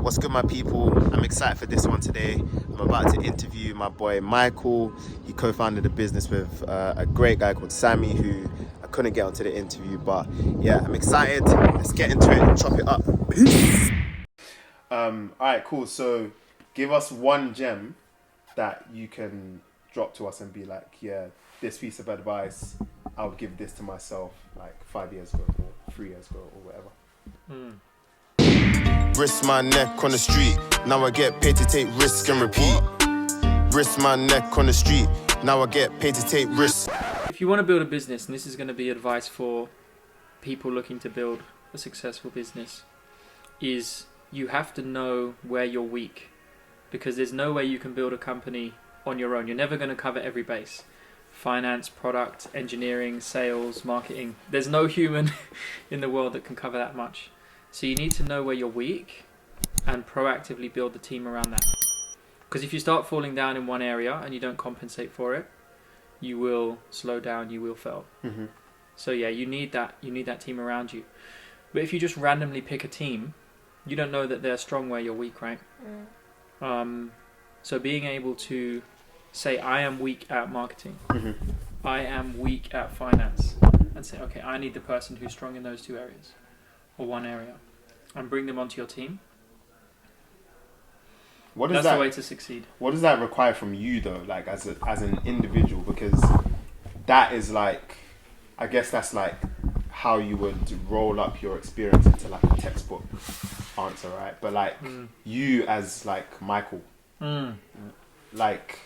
What's good, my people? I'm excited for this one today. I'm about to interview my boy Michael. He co-founded a business with a great guy called Sami, who I couldn't get onto the interview, but yeah, I'm excited. Let's get into it and chop it up. Peace. Alright, cool. So give us one gem that you can drop to us and be like, yeah, this piece of advice, I would give this to myself like 5 years ago or 3 years ago or whatever. Risk my neck on the street, now I get paid to take risk and repeat. Risk my neck on the street, now I get paid to take risks. If you want to build a business, and this is going to be advice for people looking to build a successful business, is you have to know where you're weak, because there's no way you can build a company on your own. You're never going to cover every base. Finance, product, engineering, sales, marketing. There's no human in the world that can cover that much. So you need to know where you're weak and proactively build the team around that. Because if you start falling down in one area and you don't compensate for it, you will slow down, you will fail. Mm-hmm. So yeah, you need that team around you. But if you just randomly pick a team, you don't know that they're strong where you're weak, right? So being able to say, I am weak at marketing, I am weak at finance, and say, okay, I need the person who's strong in those two areas, or one area, and bring them onto your team. That's the way to succeed. What does that require from you though, like as an individual? Because that is like, I guess that's like how you would roll up your experience into like a textbook answer, right? But like you as like Michael, like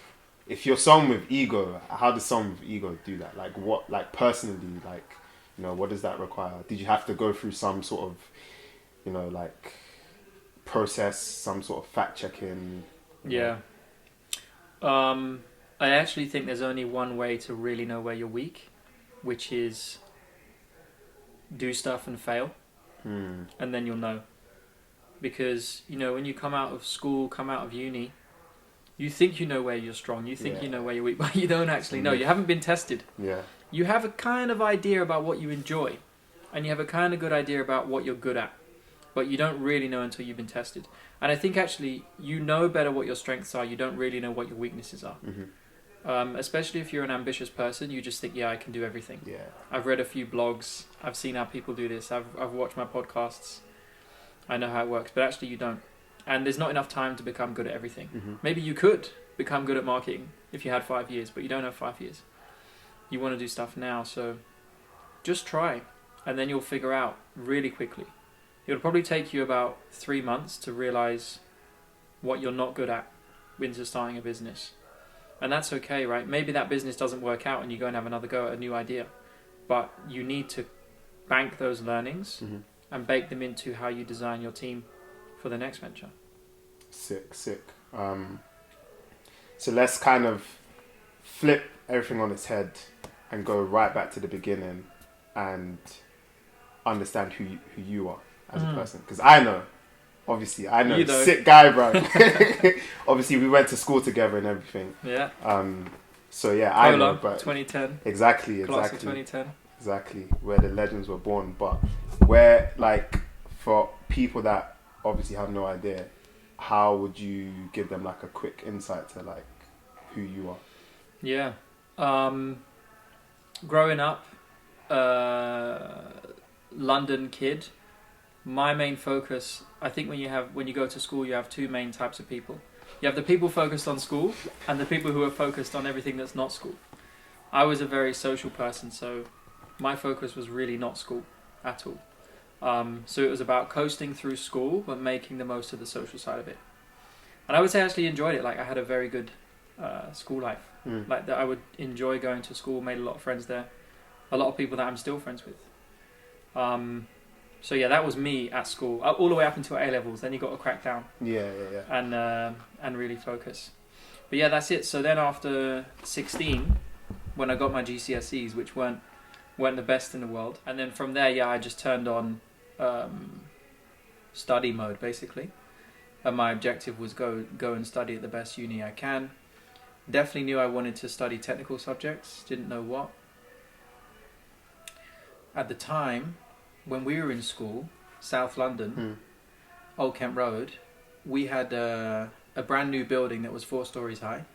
if you're someone with ego, how does someone with ego do that? Like what, like personally, like, you know, what does that require? Did you have to go through some sort of, you know, like process, some sort of fact checking? Yeah. I actually think there's only one way to really know where you're weak, which is do stuff and fail, and then you'll know. Because, you know, when you come out of school, come out of uni, you think you know where you're strong, you think you know where you're weak, but you don't actually know. You haven't been tested. Yeah. You have a kind of idea about what you enjoy, and you have a kind of good idea about what you're good at, but you don't really know until you've been tested. And I think actually you know better what your strengths are, you don't really know what your weaknesses are. Especially if you're an ambitious person, you just think, yeah, I can do everything. Yeah. I've read a few blogs, I've seen how people do this, I've watched my podcasts, I know how it works, but actually you don't. And there's not enough time to become good at everything. Maybe you could become good at marketing if you had 5 years, but you don't have 5 years. You want to do stuff now, so just try, and then you'll figure out really quickly. It'll probably take you about 3 months to realize what you're not good at into starting a business. And that's okay, right? Maybe that business doesn't work out and you go and have another go at a new idea. But you need to bank those learnings and bake them into how you design your team for the next venture. Sick. So let's kind of flip everything on its head and go right back to the beginning and understand who you are as a person. Because I know, You know. Sick guy, bro. Obviously, we went to school together and everything. Yeah. So yeah, I know, Cola, but 2010. Exactly. Class of 2010. Exactly, where the legends were born. But where, like, for people that obviously have no idea, how would you give them like a quick insight to like who you are? Yeah. Growing up, London kid, my main focus, I think when you go to school, you have two main types of people. You have the people focused on school and the people who are focused on everything that's not school. I was a very social person, so my focus was really not school at all. So it was about coasting through school, but making the most of the social side of it. And I would say I actually enjoyed it. Like, I had a very good school life. Like, that I would enjoy going to school, made a lot of friends there. A lot of people that I'm still friends with. So yeah, that was me at school, all the way up until A-levels. Then you got to crack down. Yeah. And really focus. But yeah, that's it. So then after 16, when I got my GCSEs, which weren't the best in the world, and then from there, yeah, I just turned on study mode basically. And my objective was go and study at the best uni I can. Definitely knew I wanted to study technical subjects. Didn't know what. At the time, when we were in school, South London, Old Kent Road, we had a brand new building that was 4 stories high.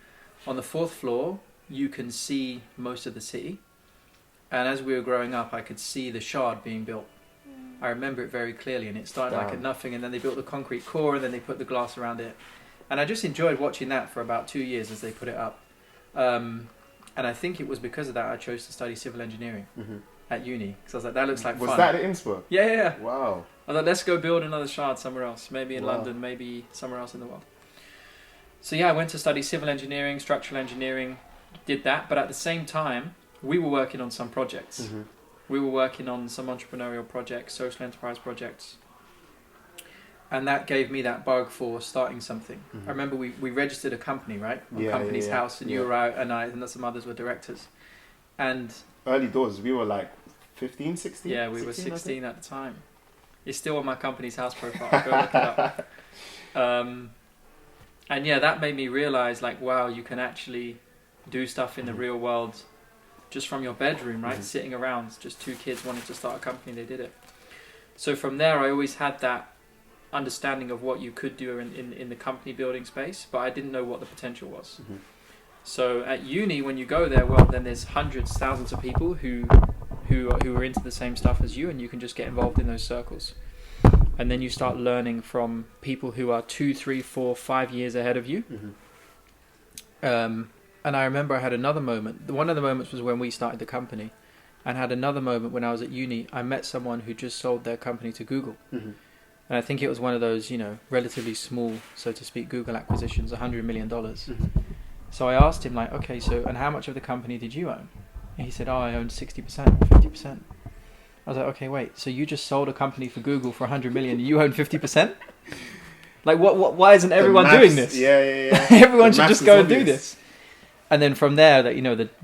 On the 4th floor, you can see most of the city. And as we were growing up, I could see the Shard being built. I remember it very clearly, and it started like at nothing, and then they built the concrete core, and then they put the glass around it. And I just enjoyed watching that for about 2 years as they put it up. And I think it was because of that I chose to study civil engineering at uni. Because I was like, that looks like fun. Was that at Innsbruck? Yeah. Wow. I thought, let's go build another Shard somewhere else. Maybe in London, maybe somewhere else in the world. So yeah, I went to study civil engineering, structural engineering, did that. But at the same time, we were working on some projects. We were working on some entrepreneurial projects, social enterprise projects. And that gave me that bug for starting something. I remember we registered a company, right? On Company's House, and you were out, and some others were directors. And early doors, we were like 15, 16? Yeah, we were 16 at the time. It's still on my Company's House profile. Go look it up. And yeah, that made me realize, like, wow, you can actually do stuff in the real world just from your bedroom, right? Sitting around, just 2 kids wanted to start a company, they did it. So from there, I always had that understanding of what you could do in the company building space, but I didn't know what the potential was. So at uni, when you go there, well, then there's hundreds, thousands of people who are into the same stuff as you, and you can just get involved in those circles. And then you start learning from people who are 2, 3, 4, 5 years ahead of you. And I remember I had another moment. One of the moments was when we started the company, and had another moment when I was at uni. I met someone who just sold their company to Google. And I think it was one of those, relatively small, so to speak, Google acquisitions, $100 million. So I asked him, like, okay, so, and how much of the company did you own? And he said, I owned 60%, 50%. I was like, okay, wait, so you just sold a company for Google for 100 million, you own 50%? Like, why isn't everyone doing this? Yeah. Everyone should just go and do this. And then from there, that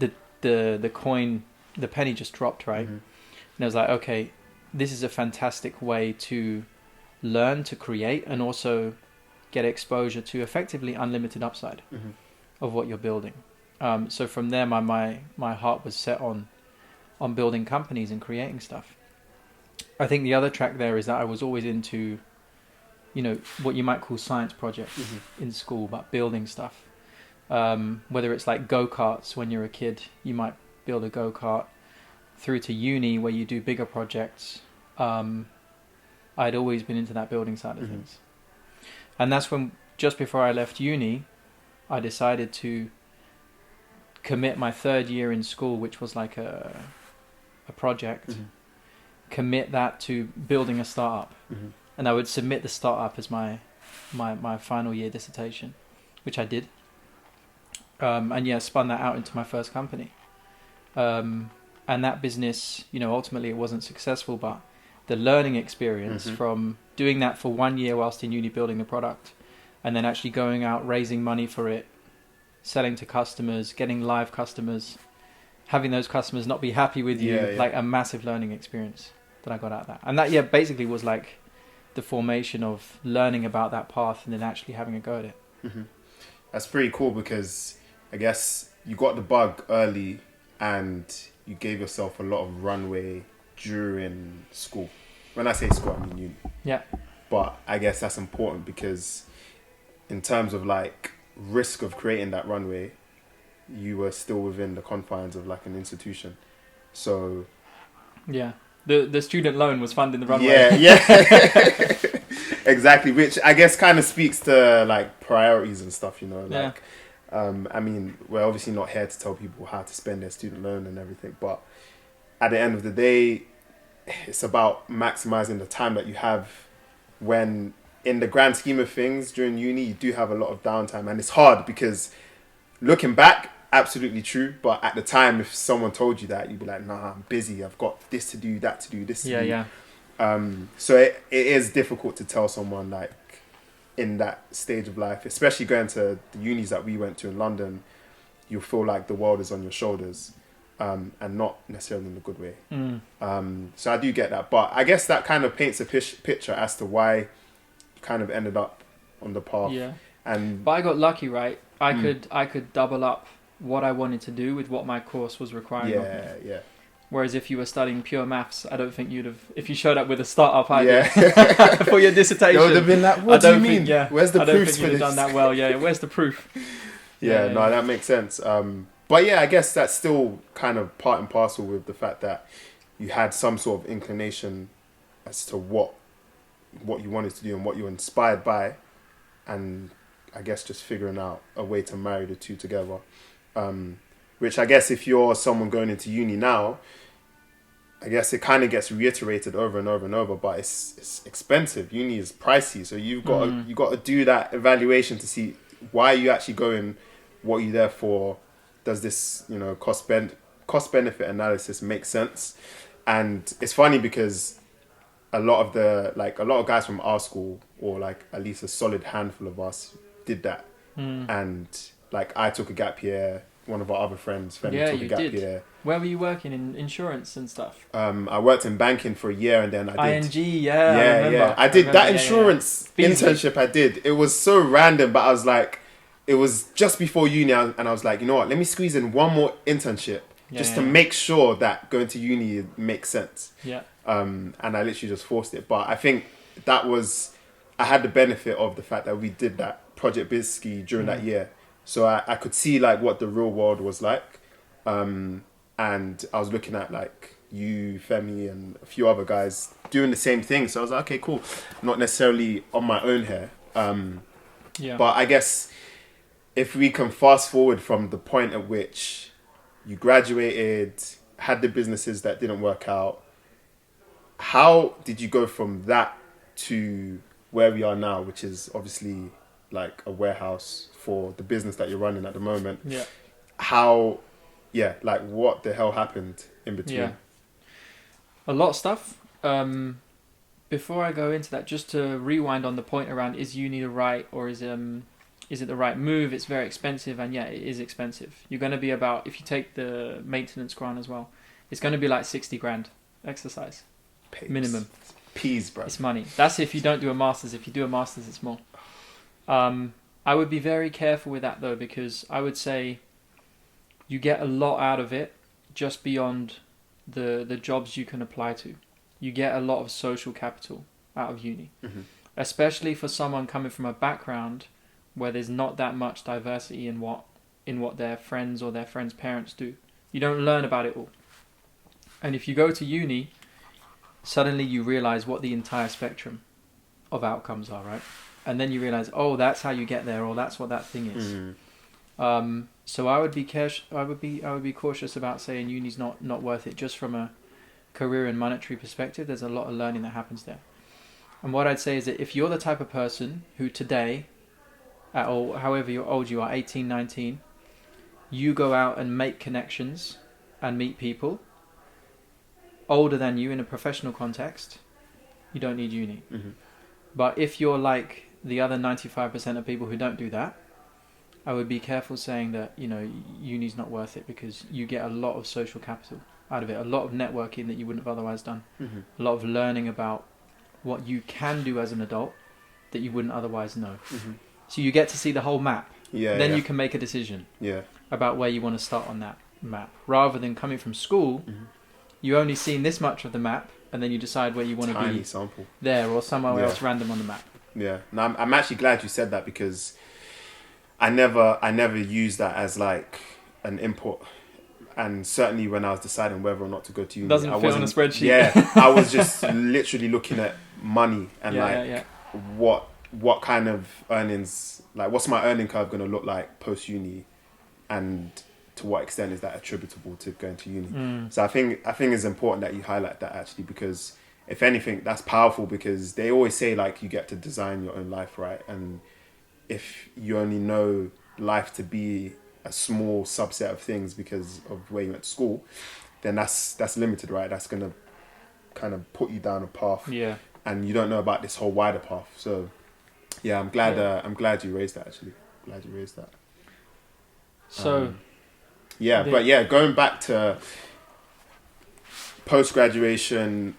the coin, the penny just dropped, right? And I was like, okay, this is a fantastic way to learn, to create, and also get exposure to effectively unlimited upside of what you're building. So from there, my heart was set on building companies and creating stuff. I think the other track there is that I was always into, what you might call science projects in school, but building stuff. Whether it's like go-karts when you're a kid, you might build a go-kart, through to uni where you do bigger projects. I'd always been into that building side of things. And that's when, just before I left uni, I decided to commit my 3rd year in school, which was like a project, commit that to building a startup. And I would submit the startup as my final year dissertation, which I did. And spun that out into my first company. And that business, ultimately it wasn't successful, but the learning experience from doing that for 1 year whilst in uni building the product, and then actually going out, raising money for it, selling to customers, getting live customers, having those customers not be happy with you, like a massive learning experience that I got out of that. And that, basically was like the formation of learning about that path and then actually having a go at it. That's pretty cool, because I guess you got the bug early and you gave yourself a lot of runway during school. When I say school, I mean uni. Yeah. But I guess that's important, because in terms of like risk of creating that runway, you were still within the confines of like an institution. So yeah, the student loan was funding the runway. Yeah. Exactly, which I guess kind of speaks to like priorities and stuff, like I mean, we're obviously not here to tell people how to spend their student loan and everything, but at the end of the day, it's about maximizing the time that you have, when in the grand scheme of things during uni you do have a lot of downtime, and it's hard because looking back, absolutely true, but at the time if someone told you that, you'd be like, nah, I'm busy, I've got this to do, that to do, this to do. So it is difficult to tell someone like in that stage of life, especially going to the unis that we went to in London, you feel like the world is on your shoulders, and not necessarily in a good way. So I do get that, but I guess that kind of paints a picture as to why you kind of ended up on the path. But I got lucky, right? I could double up what I wanted to do with what my course was requiring of me. Whereas if you were studying pure maths, I don't think you'd have. If you showed up with a startup idea for your dissertation, They would have been like, "What do you mean? Yeah, Where's the I don't proof think for you'd this?" have done that well. Yeah, where's the proof? Yeah, no, that makes sense. But yeah, I guess that's still kind of part and parcel with the fact that you had some sort of inclination as to what you wanted to do and what you were inspired by, and I guess just figuring out a way to marry the two together. Which I guess if you're someone going into uni now, I guess it kind of gets reiterated over and over and over, but it's expensive. Uni is pricey, so you got to do that evaluation to see why you actually going, what you there for. Does this cost benefit analysis make sense? And it's funny because a lot of guys from our school, or like at least a solid handful of us, did that. And like I took a gap year. One of our other friends, took a gap year. Where were you working, in insurance and stuff? I worked in banking for a year, and then I did ING. I did that insurance internship. I did. It was so random, but I was like, it was just before uni, and I was like, you know what? Let me squeeze in one more internship just to make sure that going to uni makes sense. Yeah. And I literally just forced it. But I think I had the benefit of the fact that we did that Project Bizski during that year. So I could see like what the real world was like. And I was looking at like you, Femi, and a few other guys doing the same thing. So I was like, okay, cool. Not necessarily on my own here. But I guess if we can fast forward from the point at which you graduated, had the businesses that didn't work out, how did you go from that to where we are now, which is obviously like a warehouse for the business that you're running at the moment? Yeah. Like what the hell happened in between? Yeah. A lot of stuff. Before I go into that, just to rewind on the point around, is uni the right, or is it the right move? It's very expensive, and yeah, it is expensive. You're going to be about, if you take the maintenance grant as well, it's going to be like 60 grand exercise. Papes. Minimum. Peas, bro. It's money. That's if you don't do a master's. If you do a master's, it's more. I would be very careful with that though, because I would say you get a lot out of it just beyond the jobs you can apply to. You get a lot of social capital out of uni, especially for someone coming from a background where there's not that much diversity in what their friends or their friends' parents do. You don't learn about it all. And if you go to uni, suddenly you realize what the entire spectrum of outcomes are, right? And then you realize, oh, that's how you get there, or that's what that thing is. So I would be cautious about saying uni's not worth it, just from a career and monetary perspective. There's a lot of learning that happens there. And what I'd say is that if you're the type of person who today, or however old you are, 18, 19, you go out and make connections and meet people older than you in a professional context, you don't need uni. But if you're like the other 95% of people who don't do that, I would be careful saying that, uni's not worth it, because you get a lot of social capital out of it, a lot of networking that you wouldn't have otherwise done, a lot of learning about what you can do as an adult that you wouldn't otherwise know. So you get to see the whole map. Then you can make a decision about where you want to start on that map, rather than coming from school, you only seen this much of the map, and then you decide where you want to be sample there or somewhere else random on the map. Yeah, no, I'm actually glad you said that, because I never used that as like an input, and certainly when I was deciding whether or not to go to uni, Doesn't fit on a spreadsheet. Yeah, I was just literally looking at money and what kind of earnings, like what's my earning curve going to look like post uni, and to what extent is that attributable to going to uni. So I think it's important that you highlight that, actually, because if anything, that's powerful, because they always say like you get to design your own life, right? And if you only know life to be a small subset of things because of where you went to school, then that's limited, right? That's gonna kind of put you down a path, and you don't know about this whole wider path. So yeah, I'm glad you raised that, actually. Glad you raised that. So going back to post-graduation,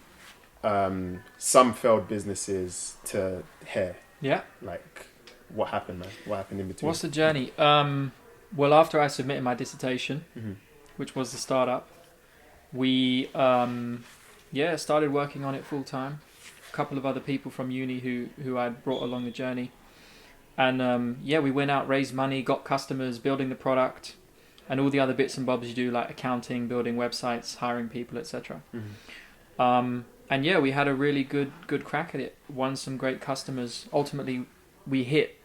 some failed businesses to hair. Yeah. Like, what happened, man? What happened in between? What's the journey? Well, after I submitted my dissertation, which was the startup, we started working on it full time. A couple of other people from uni who I'd brought along the journey. And we went out, raised money, got customers, building the product, and all the other bits and bobs you do, like accounting, building websites, hiring people, etc. We had a really good crack at it. Won some great customers. Ultimately, we hit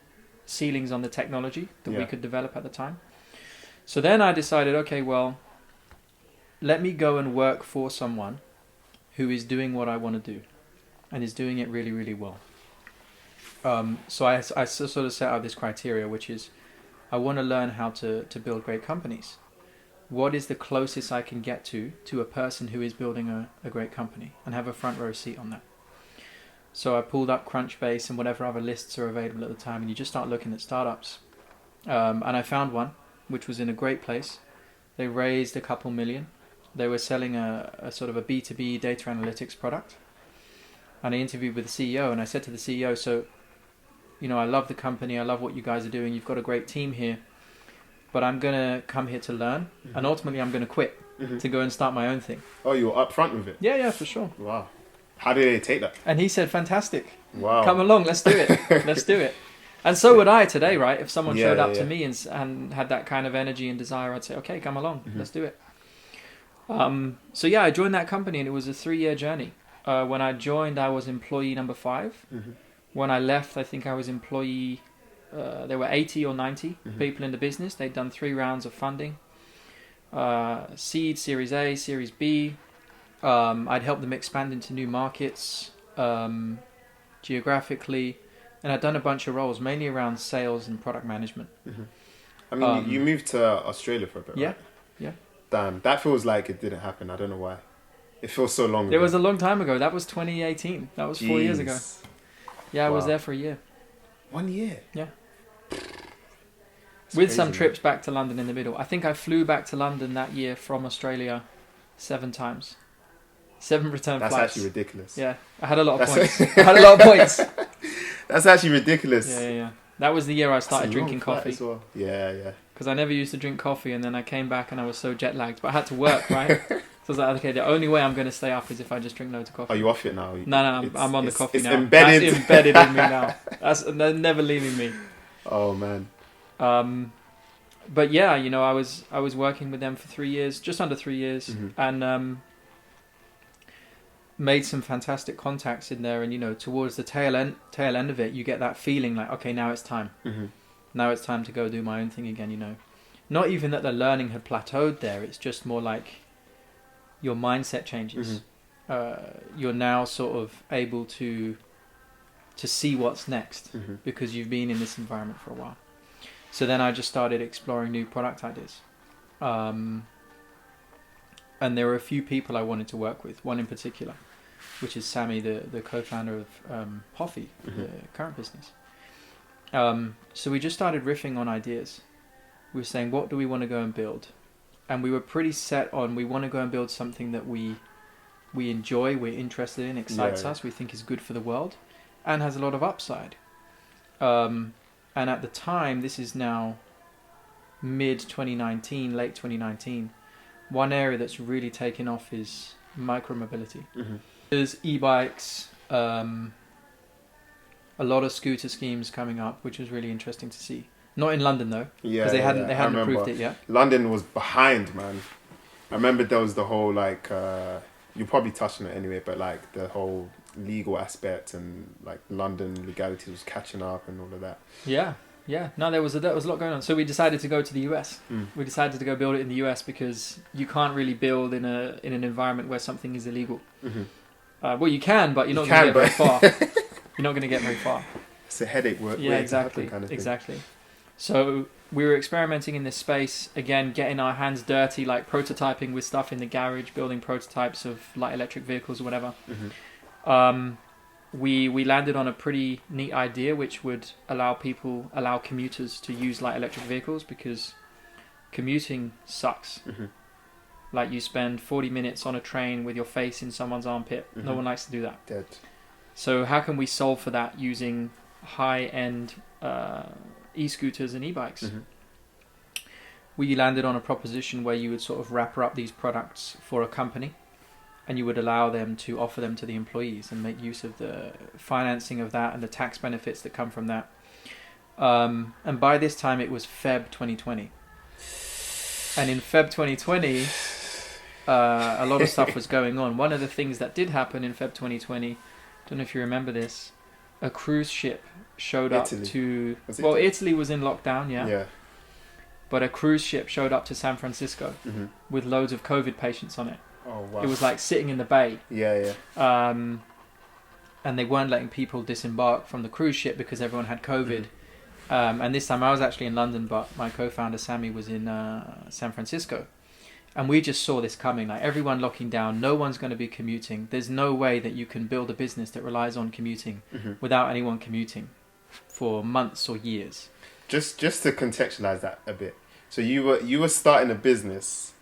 ceilings on the technology that we could develop at the time. So then I decided, okay, well, let me go and work for someone who is doing what I want to do and is doing it really, really well. So I sort of set out this criteria, which is I want to learn how to build great companies. What is the closest I can get to a person who is building a great company and have a front row seat on that? So I pulled up Crunchbase and whatever other lists are available at the time, and you just start looking at startups. And I found one, which was in a great place. They raised a couple million. They were selling a sort of a B2B data analytics product. And I interviewed with the CEO, and I said to the CEO, so, I love the company, I love what you guys are doing, you've got a great team here, but I'm going to come here to learn, and ultimately I'm going to quit to go and start my own thing. Oh, you were upfront with it? Yeah, for sure. Wow. How did they take that? And he said, fantastic. Wow. Come along, let's do it. Let's do it. And so would I today, right? If someone showed up to me and had that kind of energy and desire, I'd say, okay, come along, let's do it. I joined that company, and it was a 3-year journey. When I joined, I was employee number 5. When I left, I think I was employee, there were 80 or 90 people in the business. They'd done 3 rounds of funding, seed, Series A, Series B. I'd helped them expand into new markets, geographically, and I'd done a bunch of roles, mainly around sales and product management. I mean, you moved to Australia for a bit, right? Yeah. Damn, that feels like it didn't happen. I don't know why. It feels so long ago. It was a long time ago. That was 2018. That was 4 years ago. Yeah, I was there for a year. 1 year? Yeah. That's With crazy, some trips back to London in the middle. I think I flew back to London that year from Australia 7 times. 7 return flights. That's actually ridiculous. Yeah, I had a lot of points. That's actually ridiculous. Yeah. That was the year I started drinking coffee. As well. Yeah. Because I never used to drink coffee, and then I came back and I was so jet lagged. But I had to work, right? So I was like, okay, the only way I'm going to stay up is if I just drink loads of coffee. Are you off it now? No, I'm on the coffee it's now. Embedded. That's embedded in me now. They're never leaving me. Oh man. But yeah, I was working with them for 3 years, just under 3 years, and made some fantastic contacts in there. And towards the tail end of it, you get that feeling like, okay, now it's time. Now it's time to go do my own thing again. Not even that the learning had plateaued there. It's just more like your mindset changes. You're now sort of able to see what's next because you've been in this environment for a while. So then I just started exploring new product ideas. And there were a few people I wanted to work with, one in particular, which is Sami, the co-founder of Hofy, the current business. So we just started riffing on ideas. We were saying, what do we want to go and build? And we were pretty set on, we want to go and build something that we enjoy, we're interested in, excites us, we think is good for the world, and has a lot of upside. And at the time, this is now mid-2019, late 2019, one area that's really taken off is micromobility. There's e-bikes, a lot of scooter schemes coming up, which is really interesting to see. Not in London though, because they hadn't approved it yet. London was behind, man. I remember there was the whole you probably touched on it anyway, but like the whole legal aspect and like London legality was catching up and all of that. Yeah. No, there was a lot going on. So we decided to go to the US. We decided to go build it in the US because you can't really build in an environment where something is illegal. Well, you can, but you're not going to get very far. You're not going to get very far. It's a headache work. Yeah, exactly. Kind of exactly. So we were experimenting in this space, again, getting our hands dirty, like prototyping with stuff in the garage, building prototypes of light electric vehicles or whatever. We landed on a pretty neat idea which would allow commuters to use light electric vehicles because commuting sucks. Like you spend 40 minutes on a train with your face in someone's armpit. No one likes to do that. Dead. So how can we solve for that using high-end e-scooters and e-bikes? we landed on a proposition where you would sort of wrapper up these products for a company, and you would allow them to offer them to the employees and make use of the financing of that and the tax benefits that come from that. And by this time it was Feb 2020. And in Feb 2020, a lot of stuff was going on. One of the things that did happen in Feb 2020, don't know if you remember this, a cruise ship showed up to... Well, Italy was in lockdown, yeah. But a cruise ship showed up to San Francisco with loads of COVID patients on it. Oh, wow. It was like sitting in the bay. Yeah. And they weren't letting people disembark from the cruise ship because everyone had COVID. And this time I was actually in London, but my co-founder Sami was in San Francisco. And we just saw this coming, like everyone locking down, no one's going to be commuting. There's no way that you can build a business that relies on commuting without anyone commuting for months or years. Just to contextualize that a bit. So you were starting a business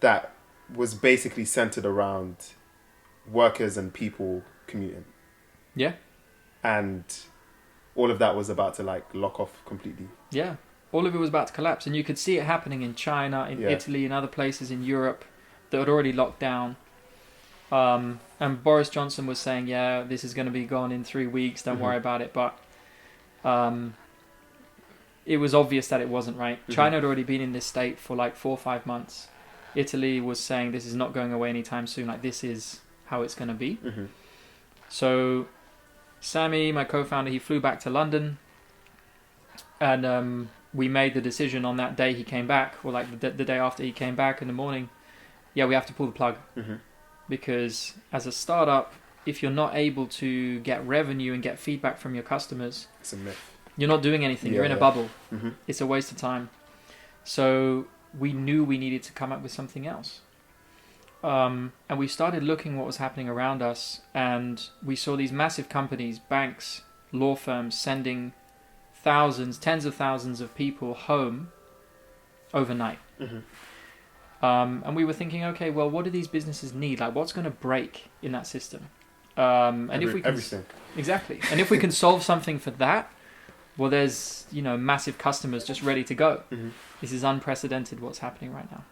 that was basically centered around workers and people commuting. Yeah. And all of that was about to like lock off completely. Yeah. All of it was about to collapse, and you could see it happening in China, in Italy, and other places in Europe that had already locked down. And Boris Johnson was saying, yeah, this is going to be gone in 3 weeks, don't worry about it. But it was obvious that it wasn't, right? China had already been in this state for like 4 or 5 months. Italy was saying this is not going away anytime soon, like this is how it's going to be. So Sami, my co-founder, he flew back to London, and we made the decision on that day he came back, or like the day after he came back in the morning, yeah, we have to pull the plug. Because as a startup, if you're not able to get revenue and get feedback from your customers, it's a myth. You're not doing anything. You're in a bubble. It's a waste of time. So we knew we needed to come up with something else. And we started looking what was happening around us, and we saw these massive companies, banks, law firms sending thousands, tens of thousands of people home overnight. And we were thinking, okay, well, what do these businesses need? Like, what's going to break in that system? And if we can, everything. Exactly. And if we can solve something for that, well, there's, massive customers just ready to go. This is unprecedented what's happening right now.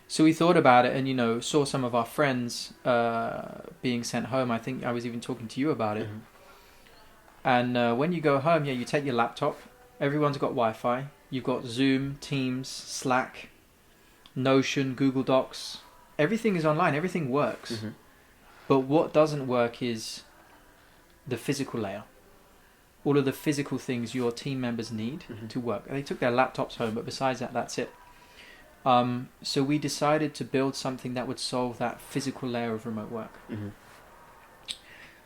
So we thought about it and, saw some of our friends being sent home. I think I was even talking to you about it. And when you go home, you take your laptop. Everyone's got Wi-Fi. You've got Zoom, Teams, Slack, Notion, Google Docs. Everything is online. Everything works. But what doesn't work is the physical layer. All of the physical things your team members need to work. They took their laptops home, but besides that, that's it. So we decided to build something that would solve that physical layer of remote work.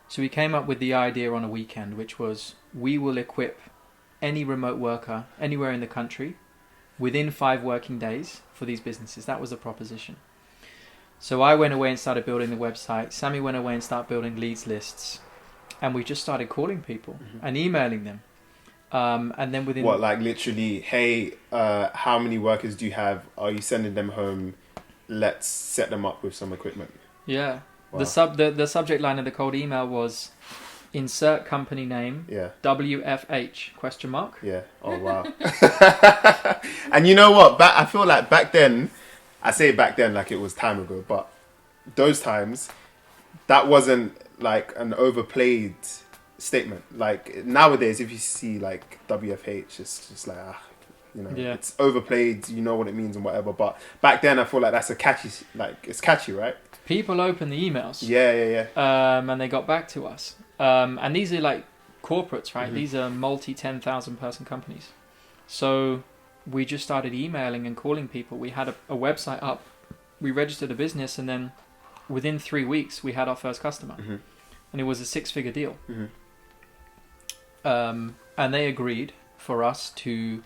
So we came up with the idea on a weekend, which was we will equip any remote worker anywhere in the country within 5 working days for these businesses. That was the proposition. So I went away and started building the website. Sami went away and started building leads lists. And we just started calling people and emailing them. And then within... What, like literally, hey, how many workers do you have? Are you sending them home? Let's set them up with some equipment. Yeah. Wow. The subject line of the cold email was insert company name, WFH, question mark. Yeah. Oh, wow. And you know what? I feel like back then, I say back then like it was time ago, but those times, that wasn't like an overplayed statement. Like nowadays, if you see like WFH, it's just like, it's overplayed, you know what it means and whatever. But back then, I feel like that's a catchy, like it's catchy, right? People open the emails. Yeah. And they got back to us. And these are like corporates, right? These are multi 10,000 person companies. So we just started emailing and calling people. We had a website up. We registered a business, and then within 3 weeks, we had our first customer. And it was a 6-figure deal. And they agreed for us to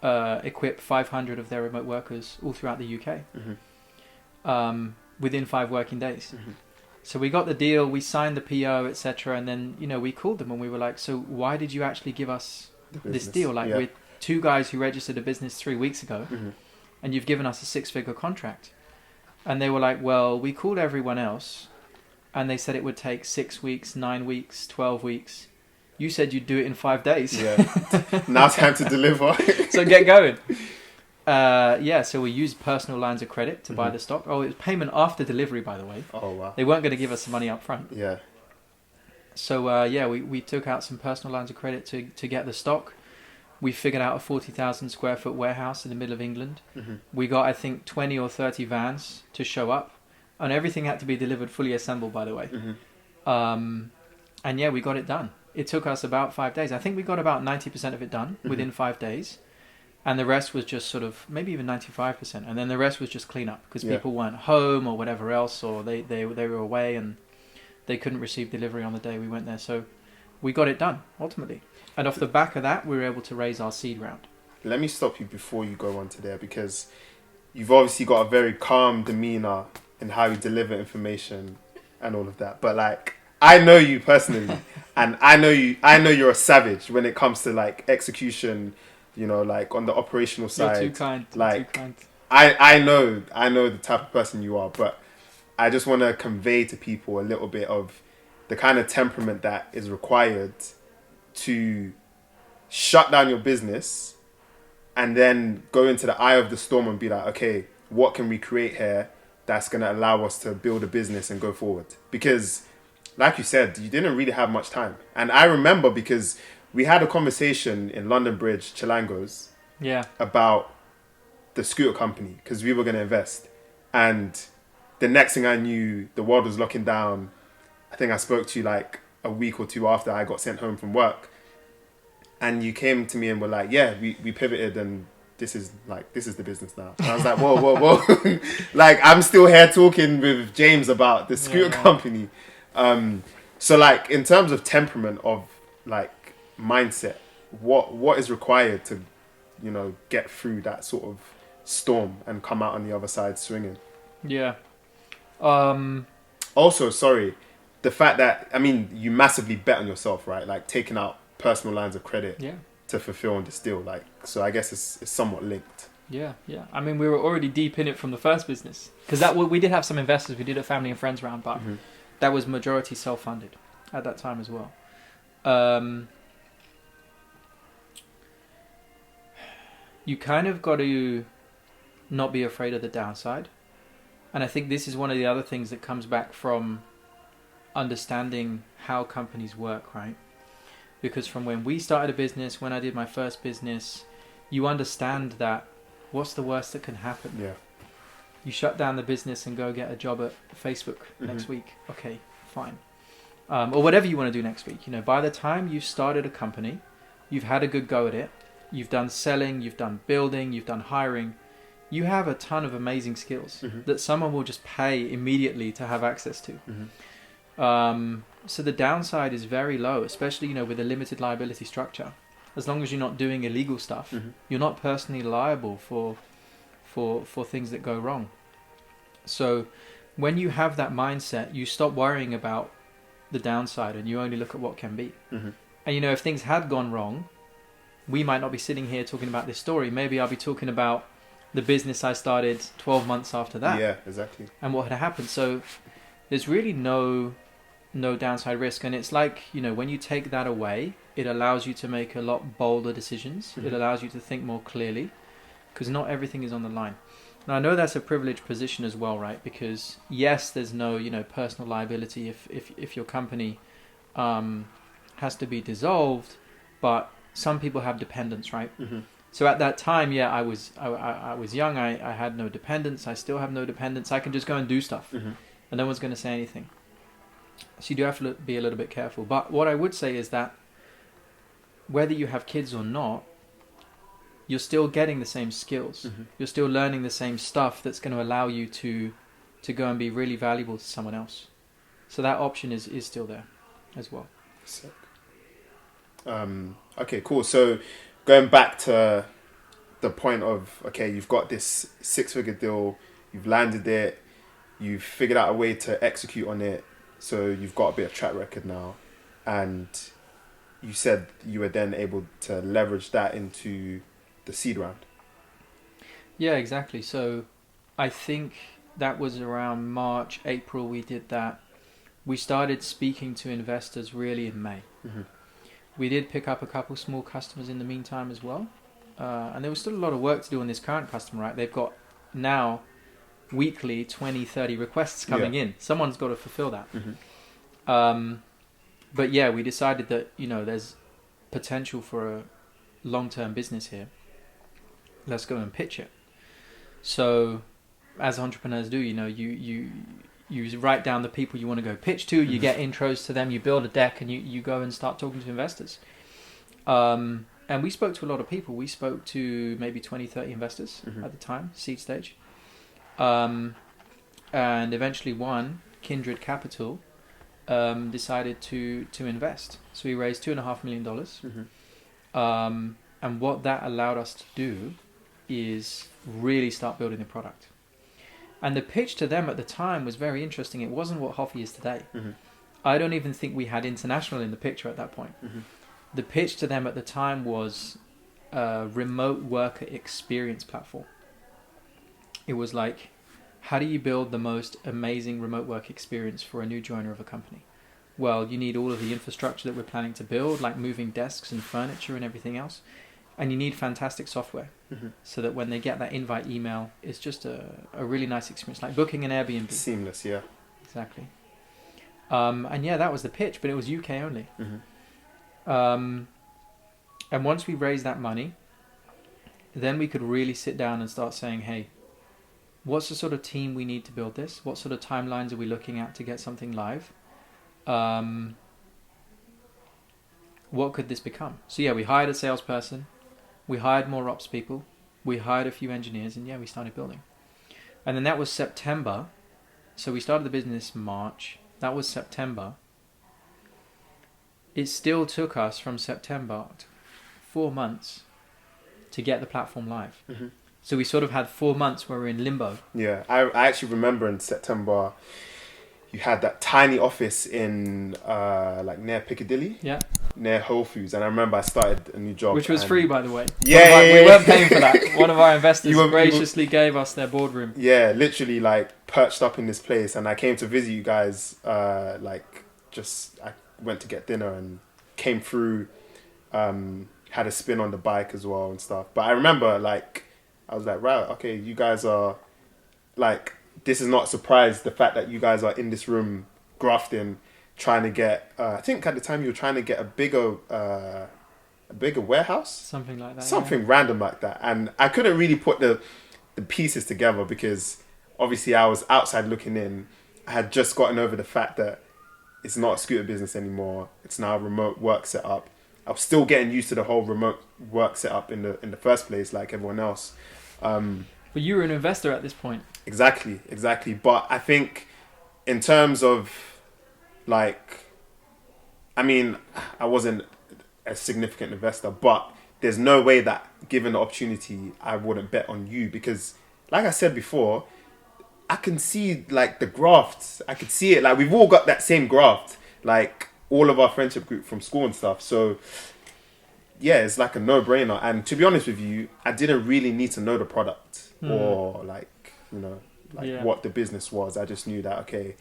equip 500 of their remote workers all throughout the UK within 5 working days. So we got the deal, we signed the PO, etc. And then, we called them and we were like, so why did you actually give us this deal? Like we're 2 guys who registered a business 3 weeks ago and you've given us a 6-figure contract. And they were like, well, we called everyone else and they said it would take 6 weeks, 9 weeks, 12 weeks. You said you'd do it in 5 days. Yeah. Now time to deliver. So get going. So we used personal lines of credit to buy the stock. Oh, it was payment after delivery, by the way. Oh, wow. They weren't going to give us the money up front. Yeah. So, we took out some personal lines of credit to get the stock. We figured out a 40,000 square foot warehouse in the middle of England. We got, I think, 20 or 30 vans to show up. And everything had to be delivered fully assembled, by the way. We got it done. It took us about 5 days. I think we got about 90% of it done within 5 days. And the rest was just sort of, maybe even 95%. And then the rest was just clean up because people weren't home or whatever else, or they were away and they couldn't receive delivery on the day we went there. So we got it done, ultimately. And off the back of that, we were able to raise our seed round. Let me stop you before you go on to there, because you've obviously got a very calm demeanor in how you deliver information and all of that. But like, I know you personally, and I know you're a savage when it comes to like execution, you know, like on the operational side. You're too kind. Like, too kind. I know the type of person you are, but I just want to convey to people a little bit of the kind of temperament that is required to shut down your business and then go into the eye of the storm and be like, okay, what can we create here that's going to allow us to build a business and go forward? Because like you said, you didn't really have much time. And I remember because we had a conversation in London Bridge, Chilangos, about the scooter company, because we were going to invest. And the next thing I knew, the world was locking down. I think I spoke to you like a week or two after I got sent home from work. And you came to me and were like, yeah, we pivoted and this is the business now. And I was like, whoa. Like, I'm still here talking with James about the scooter company. So like, in terms of temperament of like mindset, what is required to, you know, get through that sort of storm and come out on the other side swinging? Yeah. Also, sorry, the fact that, I mean, you massively bet on yourself, right? Like taking out personal lines of credit to fulfill and distill. Like, so I guess it's somewhat linked. Yeah. I mean, we were already deep in it from the first business, because we did have some investors. We did a family and friends round, but that was majority self-funded at that time as well. You kind of got to not be afraid of the downside. And I think this is one of the other things that comes back from understanding how companies work, right? Because from when we started a business, when I did my first business, you understand that what's the worst that can happen? Yeah. You shut down the business and go get a job at Facebook next week. Okay, fine. Or whatever you want to do next week. You know, by the time you've started a company, you've had a good go at it, you've done selling, you've done building, you've done hiring, you have a ton of amazing skills that someone will just pay immediately to have access to. So the downside is very low, especially, you know, with a limited liability structure. As long as you're not doing illegal stuff, you're not personally liable for things that go wrong. So when you have that mindset, you stop worrying about the downside and you only look at what can be. And, you know, if things had gone wrong, we might not be sitting here talking about this story. Maybe I'll be talking about the business I started 12 months after that. Yeah, exactly. And what had happened. So there's really no downside risk. And it's like, you know, when you take that away, it allows you to make a lot bolder decisions. It allows you to think more clearly, because not everything is on the line. And I know that's a privileged position as well, right? Because yes, there's no, you know, personal liability if your company has to be dissolved, but some people have dependents, right? So at that time, I was young. I had no dependents. I still have no dependents. I can just go and do stuff, and no one's going to say anything. So you do have to be a little bit careful. But what I would say is that whether you have kids or not, you're still getting the same skills. You're still learning the same stuff that's going to allow you to go and be really valuable to someone else. So that option is still there as well. Sick. Okay, cool. So going back to the point of, okay, you've got this 6-figure deal, you've landed it, you've figured out a way to execute on it, so you've got a bit of track record now, and you said you were then able to leverage that into the seed round. Yeah, exactly. So I think that was around March, April we did that. We started speaking to investors really in May. We did pick up a couple small customers in the meantime as well. And there was still a lot of work to do on this current customer, right? They've got now weekly 20, 30 requests coming in. Someone's got to fulfill that. But yeah, we decided that, there's potential for a long-term business here. Let's go and pitch it. So as entrepreneurs do, you write down the people you want to go pitch to, you get intros to them, you build a deck, and you go and start talking to investors. And we spoke to a lot of people. We spoke to maybe 20, 30 investors at the time, seed stage. And eventually one, Kindred Capital, decided to invest. So we raised $2.5 million. And what that allowed us to do is really start building the product. And the pitch to them at the time was very interesting. It wasn't what Hofy is today. I don't even think we had international in the picture at that point. The pitch to them at the time was a remote worker experience platform. It was like, how do you build the most amazing remote work experience for a new joiner of a company? Well, you need all of the infrastructure that we're planning to build, like moving desks and furniture and everything else. And you need fantastic software so that when they get that invite email, it's just a really nice experience, like booking an Airbnb. Seamless, yeah. Exactly. And yeah, that was the pitch, but it was UK only. And once we raised that money, then we could really sit down and start saying, hey, what's the sort of team we need to build this? What sort of timelines are we looking at to get something live? What could this become? So yeah, we hired a salesperson. We hired more ops people. We hired a few engineers, and yeah, we started building. And then that was September. So we started the business March. That was September. It still took us from September to 4 months to get the platform live. So we sort of had 4 months where we were in limbo. Yeah, I actually remember in September, you had that tiny office in like near Piccadilly. Yeah. Near Whole Foods, and I remember I started a new job, which was free, by the way. Yeah, we weren't paying for that. One of our investors graciously gave us their boardroom. Yeah, literally like perched up in this place, and I came to visit you guys. I went to get dinner and came through. Had a spin on the bike as well and stuff. But I remember like I was like, right, okay, you guys are like, this is not a surprise. The fact that you guys are in this room grafting, trying to get, I think at the time you were trying to get a bigger warehouse, something like that, something random like that, and I couldn't really put the pieces together because obviously I was outside looking in. I had just gotten over the fact that it's not a scooter business anymore. It's now a remote work setup. I was still getting used to the whole remote work setup in the first place, like everyone else. But you were an investor at this point. Exactly. But I think in terms of like, I mean, I wasn't a significant investor, but there's no way that given the opportunity, I wouldn't bet on you because, like I said before, I can see like the graft. I could see it. Like we've all got that same graft, like all of our friendship group from school and stuff. So yeah, it's like a no-brainer. And to be honest with you, I didn't really need to know the product or like, what the business was. I just knew that, okay,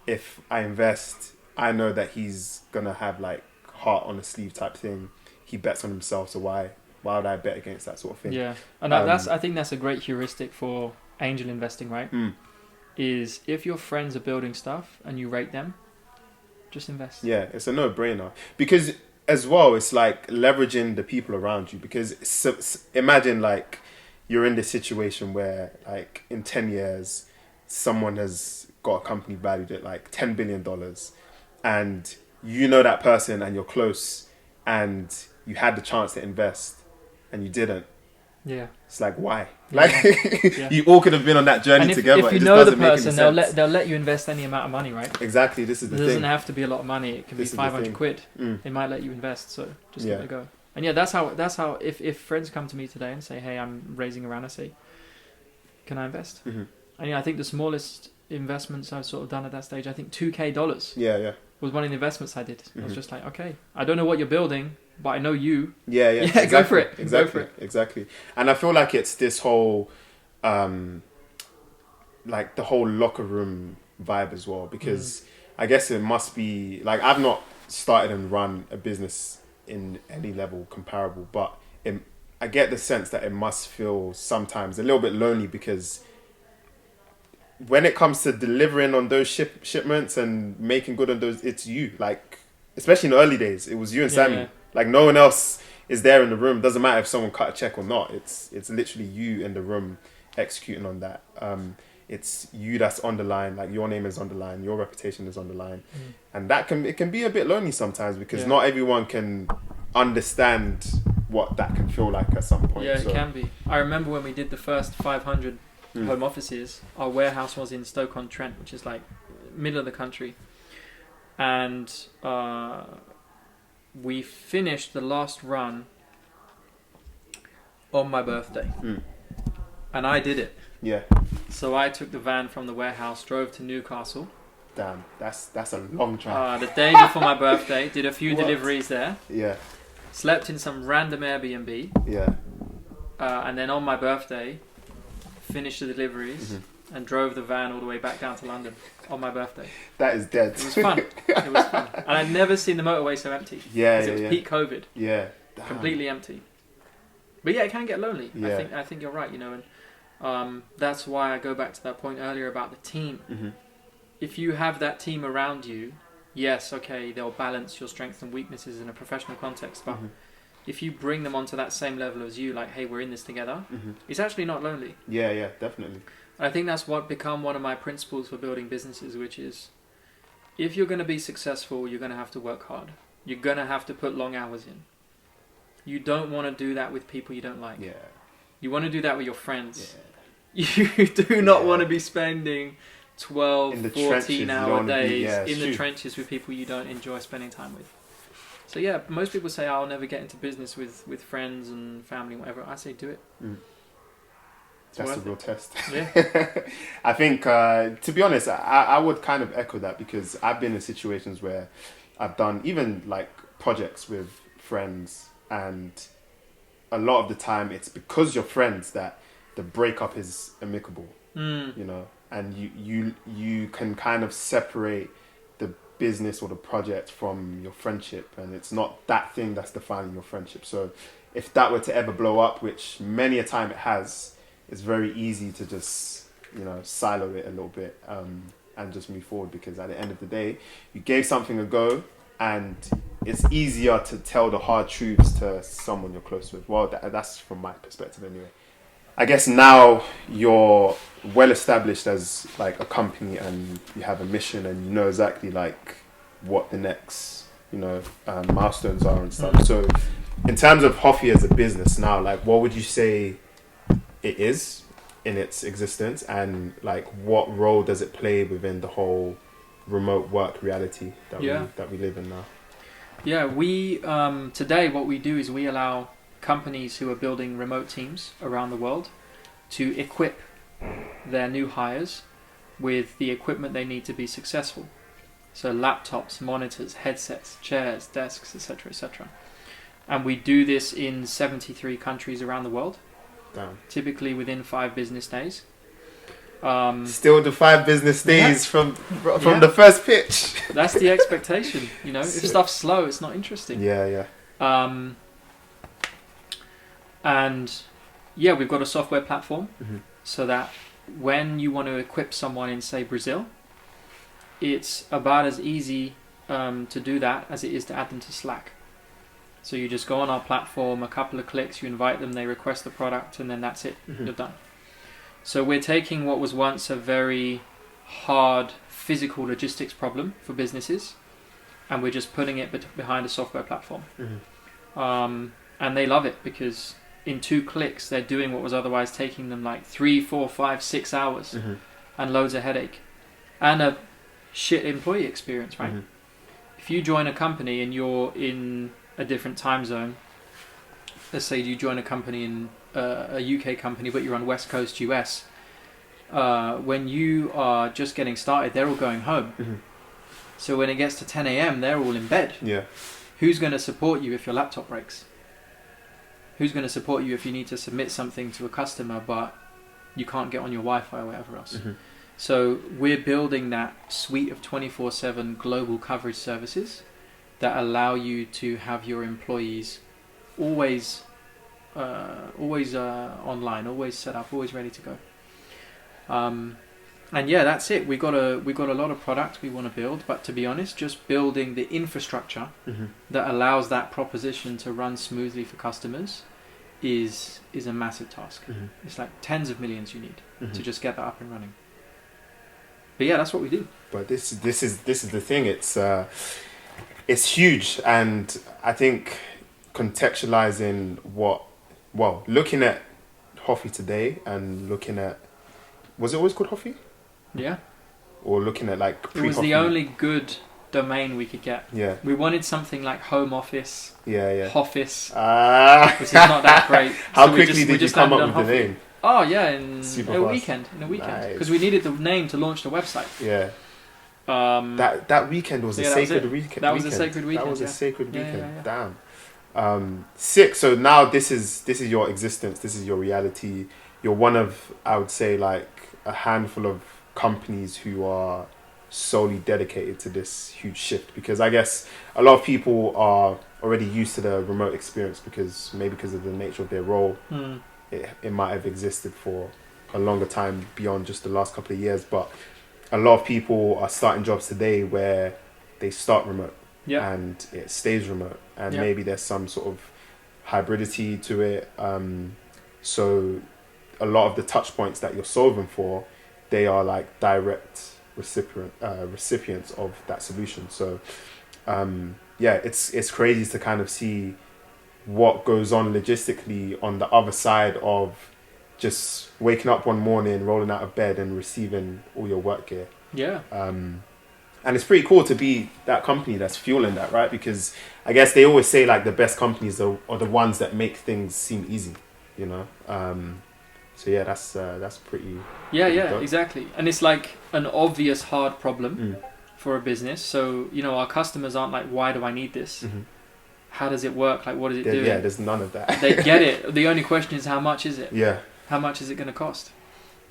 if I invest, I know that he's gonna have like heart on the sleeve type thing. He bets on himself, so why would I bet against that sort of thing? Yeah, and I think that's a great heuristic for angel investing, right? Is if your friends are building stuff and you rate them, just invest. Yeah, it's a no-brainer because as well, it's like leveraging the people around you because imagine like you're in this situation where like in 10 years, someone has got a company valued at like $10 billion and you know that person and you're close and you had the chance to invest and you didn't. Yeah. It's like, why? Yeah. Like you all could have been on that journey together. If you know the person, they'll let you invest any amount of money, right? Exactly. This is the thing. It doesn't have to be a lot of money. It can be 500 quid. They might let you invest, so just give it a go. And yeah, that's how if friends come to me today and say, hey, I'm raising around, I say, can I invest? And yeah, I think the smallest investments I've sort of done at that stage, I think $2,000 was one of the investments I did. I was just like, okay, I don't know what you're building, but I know you. Yeah, exactly. Go for it. Exactly. And I feel like it's this whole like the whole locker room vibe as well, because I guess it must be like, I've not started and run a business in any level comparable, but I get the sense that it must feel sometimes a little bit lonely, because when it comes to delivering on those shipments and making good on those, it's you. Like, especially in the early days, it was you and Sami. Yeah. Like, no one else is there in the room. Doesn't matter if someone cut a check or not. It's literally you in the room executing on that. It's you that's on the line. Like, your name is on the line. Your reputation is on the line. And it can be a bit lonely sometimes, because not everyone can understand what that can feel like at some point. Yeah, it can be. I remember when we did the first 500 home offices, our warehouse was in Stoke-on-Trent, which is like middle of the country. And we finished the last run on my birthday. And I did it. Yeah. So I took the van from the warehouse, drove to Newcastle. Damn, that's a long drive. The day before my birthday, did a few deliveries there. Yeah. Slept in some random Airbnb. Yeah. And then on my birthday, finished the deliveries and drove the van all the way back down to London on my birthday. That is dead. It was fun. It was fun. And I'd never seen the motorway so empty. Yeah, It was peak COVID. Yeah. Damn. Completely empty. But yeah, it can get lonely. Yeah. I think you're right, you know, and that's why I go back to that point earlier about the team. If you have that team around you, yes, okay, they'll balance your strengths and weaknesses in a professional context, but if you bring them onto that same level as you, like, hey, we're in this together, it's actually not lonely. Yeah, definitely. I think that's what become one of my principles for building businesses, which is, if you're going to be successful, you're going to have to work hard. You're going to have to put long hours in. You don't want to do that with people you don't like. Yeah. You want to do that with your friends. Yeah. You do not want to be spending 12, 14 hour days in the trenches with people you don't enjoy spending time with. So yeah, most people say, I'll never get into business with friends and family, whatever. I say do it. That's a real test. Yeah. I think, to be honest, I would kind of echo that, because I've been in situations where I've done even like projects with friends, and a lot of the time it's because you're friends that the breakup is amicable, you know, and you can kind of separate the business or the project from your friendship, and it's not that thing that's defining your friendship. So if that were to ever blow up, which many a time it has, it's very easy to just, you know, silo it a little bit and just move forward, because at the end of the day, you gave something a go, and it's easier to tell the hard truths to someone you're close with. Well, that's from my perspective anyway. I guess now you're well established as like a company, and you have a mission, and you know exactly like what the next, you know, milestones are and stuff. So in terms of Hofy as a business now, like, what would you say it is in its existence, and like what role does it play within the whole remote work reality that we live in now? Yeah, we today what we do is we allow companies who are building remote teams around the world to equip their new hires with the equipment they need to be successful. So laptops, monitors, headsets, chairs, desks, etc., etc. And we do this in 73 countries around the world. Damn. Typically within 5 business days. Still the 5 business days from the first pitch. That's the expectation, you know. If stuff's slow, it's not interesting. Yeah. And yeah, we've got a software platform so that when you want to equip someone in, say, Brazil, it's about as easy to do that as it is to add them to Slack. So you just go on our platform, a couple of clicks, you invite them, they request the product, and then that's it. You're done. So we're taking what was once a very hard physical logistics problem for businesses, and we're just putting it behind a software platform. And they love it, because in 2 clicks they're doing what was otherwise taking them like 3, 4, 5, 6 hours and loads of headache and a shit employee experience, right? If you join a company and you're in a different time zone, let's say you join a company in a UK company but you're on West Coast US, when you are just getting started, they're all going home. So when it gets to 10 a.m. they're all in bed. Who's going to support you if your laptop breaks? Who's going to support you if you need to submit something to a customer but you can't get on your Wi-Fi or whatever else? So we're building that suite of 24/7 global coverage services that allow you to have your employees always online, always set up, always ready to go. And yeah, that's it. We got a lot of product we want to build, but to be honest, just building the infrastructure that allows that proposition to run smoothly for customers is a massive task. It's like tens of millions you need to just get that up and running. But yeah, that's what we do. But this is the thing. It's huge, and I think contextualizing looking at Hofy today and looking at, was it always called Hofy? Yeah. Or looking at like it was the only good domain we could get. Yeah. We wanted something like Home Office. Yeah. Hoffice. Which is not that great. How quickly did you come up with the name? Oh yeah, in a weekend. Nice. Because we needed the name to launch the website. Yeah. That weekend was a sacred weekend. That was a sacred weekend. That was a sacred weekend. Yeah. Damn. Sick. So now this is your existence. This is your reality. You're one of, I would say, like a handful of companies who are solely dedicated to this huge shift, because I guess a lot of people are already used to the remote experience because of the nature of their role. It might have existed for a longer time beyond just the last couple of years, but a lot of people are starting jobs today where they start remote and it stays remote, and maybe there's some sort of hybridity to it. So a lot of the touch points that you're solving for, they are like direct recipients of that solution. So it's crazy to kind of see what goes on logistically on the other side of just waking up one morning, rolling out of bed and receiving all your work gear. Yeah. And it's pretty cool to be that company that's fueling that, right? Because I guess they always say like the best companies are the ones that make things seem easy, you know? So yeah, that's pretty... Yeah, dope. exactly. And it's like an obvious hard problem for a business. So, you know, our customers aren't like, why do I need this? How does it work? Like, what is it doing? Yeah, there's none of that. They get it. The only question is, how much is it? Yeah. How much is it going to cost?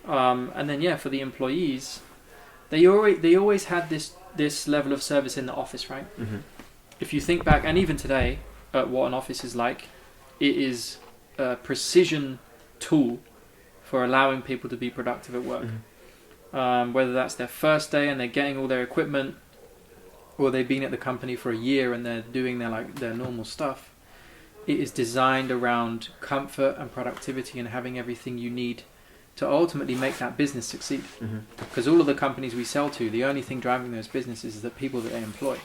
And then, for the employees, they always had this level of service in the office, right? If you think back, and even today, what an office is like, it is a precision tool for allowing people to be productive at work. Whether that's their first day and they're getting all their equipment, or they've been at the company for a year and they're doing their normal stuff. It is designed around comfort and productivity and having everything you need to ultimately make that business succeed. Because all of the companies we sell to, the only thing driving those businesses is the people that they employ.